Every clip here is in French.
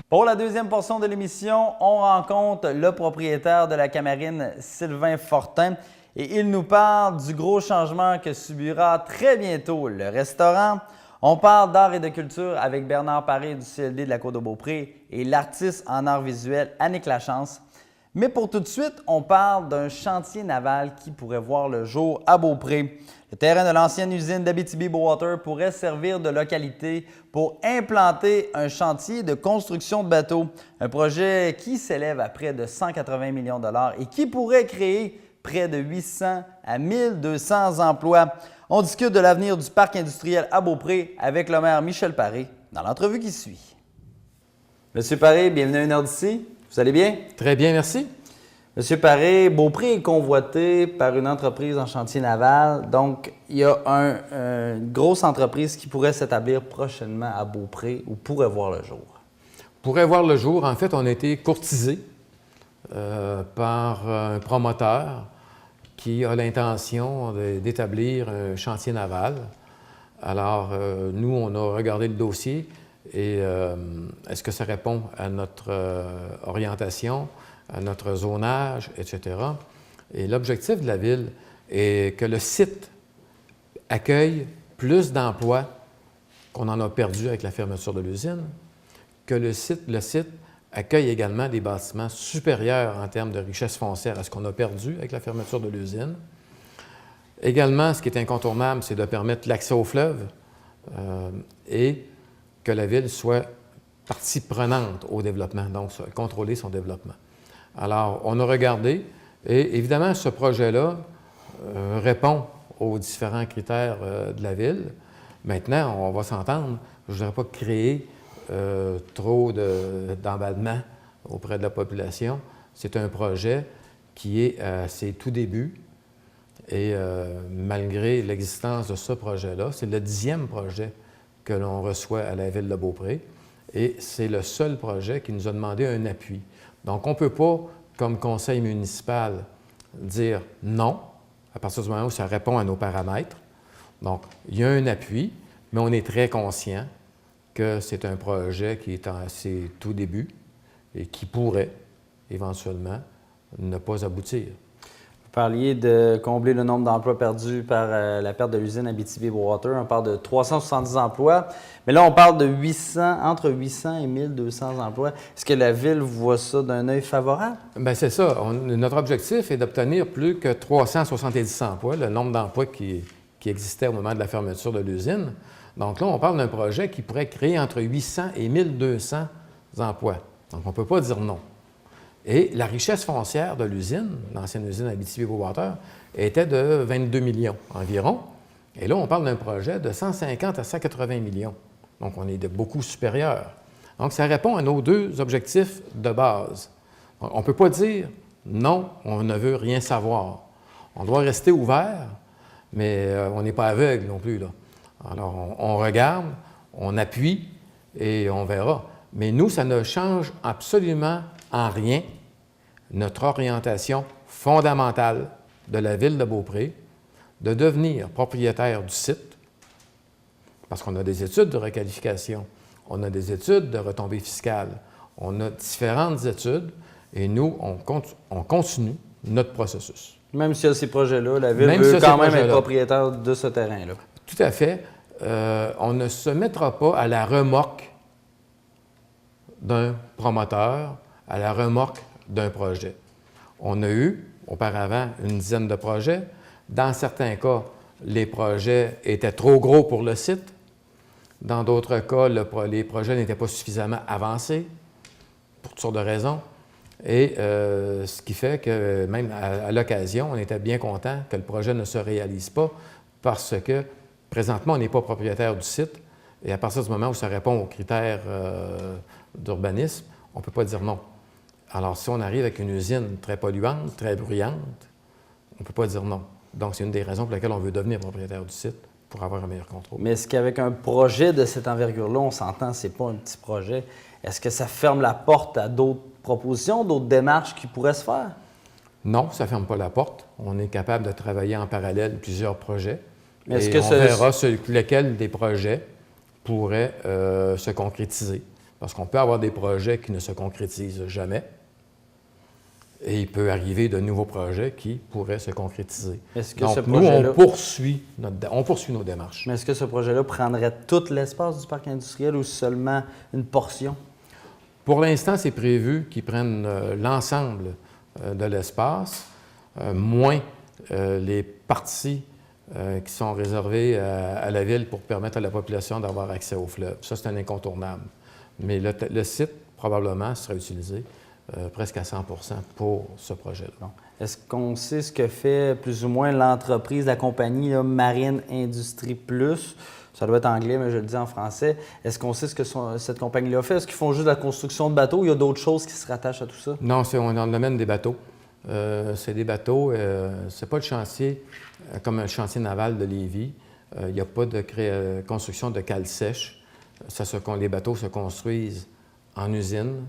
Pour la deuxième portion de l'émission, on rencontre le propriétaire de la Camarine, Sylvain Fortin, et il nous parle du gros changement que subira très bientôt le restaurant. On parle d'art et de culture avec Bernard Paré du CLD de la Côte-de-Beaupré et l'artiste en art visuel Annick Lachance. Mais pour tout de suite, on parle d'un chantier naval qui pourrait voir le jour à Beaupré. Le terrain de l'ancienne usine d'Abitibi-Bowater pourrait servir de localité pour implanter un chantier de construction de bateaux. Un projet qui s'élève à près de 180 millions de dollars et qui pourrait créer près de 800 à 1200 emplois. On discute de l'avenir du parc industriel à Beaupré avec le maire Michel Paré dans l'entrevue qui suit. Monsieur Paré, bienvenue à Une heure d'ici. Vous allez bien? Très bien, merci. Monsieur Paré, Beaupré est convoité par une entreprise en chantier naval. Donc, il y a une grosse entreprise qui pourrait s'établir prochainement à Beaupré ou pourrait voir le jour. Pourrait voir le jour. En fait, on a été courtisé par un promoteur qui a l'intention d'établir un chantier naval. Alors, nous, on a regardé le dossier et est-ce que ça répond à notre orientation, à notre zonage, etc. Et l'objectif de la Ville est que le site accueille plus d'emplois qu'on en a perdu avec la fermeture de l'usine, que le site accueille également des bâtiments supérieurs en termes de richesse foncière à ce qu'on a perdu avec la fermeture de l'usine. Également, ce qui est incontournable, c'est de permettre l'accès au fleuve et que la Ville soit partie prenante au développement, donc contrôler son développement. Alors, on a regardé et évidemment, ce projet-là répond aux différents critères de la Ville. Maintenant, on va s'entendre, je ne voudrais pas créer trop d'emballement auprès de la population. C'est un projet qui est à ses tout débuts et malgré l'existence de ce projet-là, c'est le 10e projet que l'on reçoit à la Ville de Beaupré et c'est le seul projet qui nous a demandé un appui. Donc, on ne peut pas, comme conseil municipal, dire non à partir du moment où ça répond à nos paramètres. Donc, il y a un appui, mais on est très conscient que c'est un projet qui est à ses tout débuts et qui pourrait éventuellement ne pas aboutir. Vous parliez de combler le nombre d'emplois perdus par la perte de l'usine Abitibi-Bowater. On parle de 370 emplois, mais là, on parle de entre 800 et 1200 emplois. Est-ce que la Ville voit ça d'un œil favorable? Bien, c'est ça. Notre objectif est d'obtenir plus que 370 emplois, le nombre d'emplois qui existait au moment de la fermeture de l'usine. Donc là, on parle d'un projet qui pourrait créer entre 800 et 1200 emplois. Donc, on ne peut pas dire non. Et la richesse foncière de l'usine, l'ancienne usine Abitibi-Bowater, était de 22 millions environ. Et là, on parle d'un projet de 150 à 180 millions. Donc, on est de beaucoup supérieur. Donc, ça répond à nos deux objectifs de base. On ne peut pas dire non, on ne veut rien savoir. On doit rester ouvert, mais on n'est pas aveugle non plus, là. Alors, on regarde, on appuie et on verra. Mais nous, ça ne change absolument en rien notre orientation fondamentale de la Ville de Beaupré de devenir propriétaire du site, parce qu'on a des études de requalification, on a des études de retombées fiscales, on a différentes études, et nous, on continue notre processus. Même s'il y a ces projets-là, la Ville veut quand même être propriétaire de ce terrain-là. Tout à fait. On ne se mettra pas à la remorque d'un promoteur, à la remorque d'un projet. On a eu auparavant une dizaine de projets. Dans certains cas, les projets étaient trop gros pour le site. Dans d'autres cas, les projets n'étaient pas suffisamment avancés pour toutes sortes de raisons. Et ce qui fait que même à l'occasion, on était bien content que le projet ne se réalise pas parce que présentement, on n'est pas propriétaire du site. Et à partir du moment où ça répond aux critères d'urbanisme, on ne peut pas dire non. Alors, si on arrive avec une usine très polluante, très bruyante, on ne peut pas dire non. Donc, c'est une des raisons pour lesquelles on veut devenir propriétaire du site, pour avoir un meilleur contrôle. Mais est-ce qu'avec un projet de cette envergure-là, on s'entend, c'est pas un petit projet, est-ce que ça ferme la porte à d'autres propositions, d'autres démarches qui pourraient se faire? Non, ça ne ferme pas la porte. On est capable de travailler en parallèle plusieurs projets. Mais est-ce et que on verra lequel des projets pourrait se concrétiser. parce qu'on peut avoir des projets qui ne se concrétisent jamais. Et il peut arriver de nouveaux projets qui pourraient se concrétiser. Est-ce que Donc, ce nous, projet-là... on poursuit nos démarches. Mais est-ce que ce projet-là prendrait tout l'espace du parc industriel ou seulement une portion? Pour l'instant, c'est prévu qu'ils prennent l'ensemble de l'espace, moins les parties qui sont réservées à la ville pour permettre à la population d'avoir accès au fleuve. Ça, c'est un incontournable. Mais le site, probablement, sera utilisé presque à 100 pour ce projet-là. Bon. Est-ce qu'on sait ce que fait plus ou moins l'entreprise, la compagnie là, Marine Industrie Plus? Ça doit être anglais, mais je le dis en français. Est-ce qu'on sait ce que cette compagnie-là fait? Est-ce qu'ils font juste de la construction de bateaux ou il y a d'autres choses qui se rattachent à tout ça? Non, on est dans le domaine des bateaux. C'est des bateaux, c'est pas le chantier comme un chantier naval de Lévis. Il n'y a pas de construction de cale sèche. Les bateaux se construisent en usine,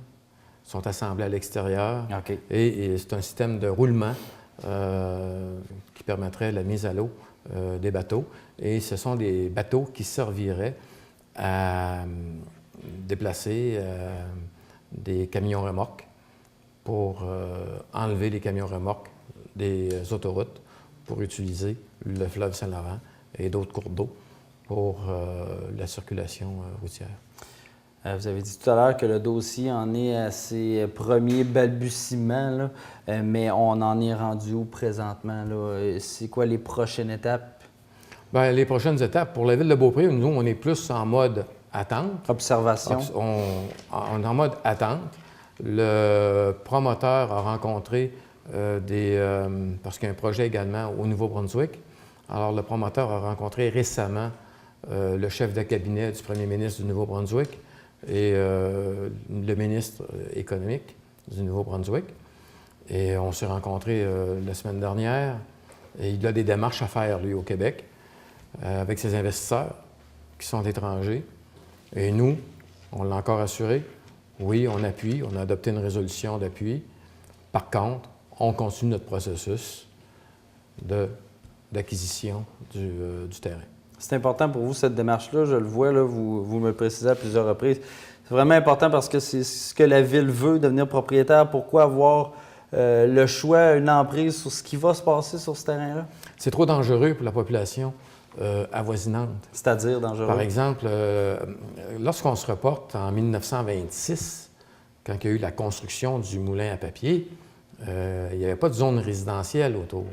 sont assemblés à l'extérieur. OK. Et c'est un système de roulement qui permettrait la mise à l'eau des bateaux. Et ce sont des bateaux qui serviraient à déplacer des camions-remorques pour enlever les camions-remorques des autoroutes pour utiliser le fleuve Saint-Laurent et d'autres cours d'eau pour la circulation routière. Vous avez dit tout à l'heure que le dossier en est à ses premiers balbutiements, là, mais on en est rendu où présentement? C'est quoi les prochaines étapes? Bien, les prochaines étapes, pour la ville de Beaupré, nous, on est plus en mode attente. Observation. On est en mode attente. Le promoteur a rencontré parce qu'il y a un projet également au Nouveau-Brunswick. Alors, le promoteur a rencontré récemment le chef de cabinet du premier ministre du Nouveau-Brunswick et le ministre économique du Nouveau-Brunswick. Et on s'est rencontrés la semaine dernière. Et il a des démarches à faire, lui, au Québec, avec ses investisseurs qui sont étrangers. Et nous, on l'a encore assuré, oui, on appuie, on a adopté une résolution d'appui. Par contre, on continue notre processus d'acquisition du terrain. C'est important pour vous, cette démarche-là. Je le vois, là, vous me le précisez à plusieurs reprises. C'est vraiment important parce que c'est ce que la ville veut, devenir propriétaire. Pourquoi avoir le choix, une emprise sur ce qui va se passer sur ce terrain-là? C'est trop dangereux pour la population avoisinante. C'est-à-dire dangereux? Par exemple, lorsqu'on se reporte en 1926, quand il y a eu la construction du moulin à papier, il n'y avait pas de zone résidentielle autour.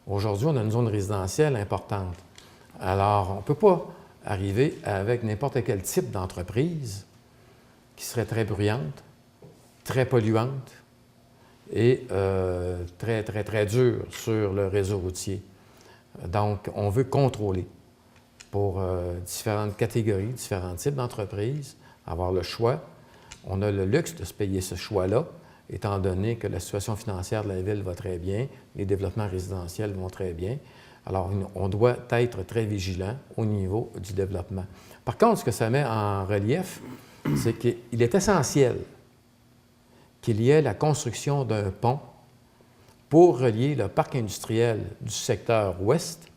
Aujourd'hui, on a une zone résidentielle importante. Alors, on ne peut pas arriver avec n'importe quel type d'entreprise qui serait très bruyante, très polluante et très, très, très dure sur le réseau routier. Donc, on veut contrôler pour différentes catégories, différents types d'entreprises, avoir le choix. On a le luxe de se payer ce choix-là, étant donné que la situation financière de la ville va très bien, les développements résidentiels vont très bien. Alors, on doit être très vigilant au niveau du développement. Par contre, ce que ça met en relief, c'est qu'il est essentiel qu'il y ait la construction d'un pont pour relier le parc industriel du secteur ouest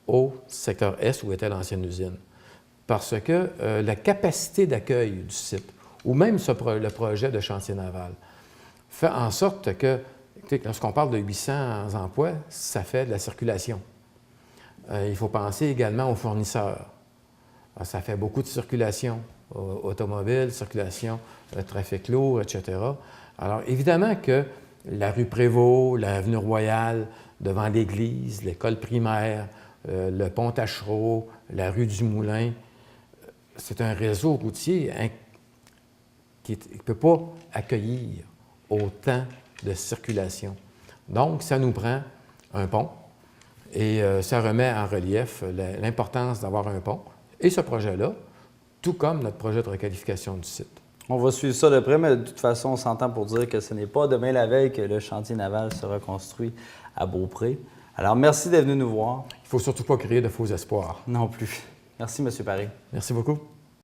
au secteur est où était l'ancienne usine. Parce que la capacité d'accueil du site, ou même le projet de chantier naval, fait en sorte que, lorsqu'on parle de 800 emplois, ça fait de la circulation. Il faut penser également aux fournisseurs. Alors, ça fait beaucoup de circulation automobile, circulation, trafic lourd, etc. Alors, évidemment que la rue Prévost, l'avenue Royale, devant l'église, l'école primaire, le pont Tachereau, la rue du Moulin, c'est un réseau routier qui ne peut pas accueillir autant de circulation. Donc, ça nous prend un pont et ça remet en relief l'importance d'avoir un pont. Et ce projet-là, tout comme notre projet de requalification du site. On va suivre ça de près, mais de toute façon, on s'entend pour dire que ce n'est pas demain la veille que le chantier naval sera construit à Beaupré. Alors, merci d'être venu nous voir. Il ne faut surtout pas créer de faux espoirs. Non plus. Merci, M. Paré. Merci beaucoup.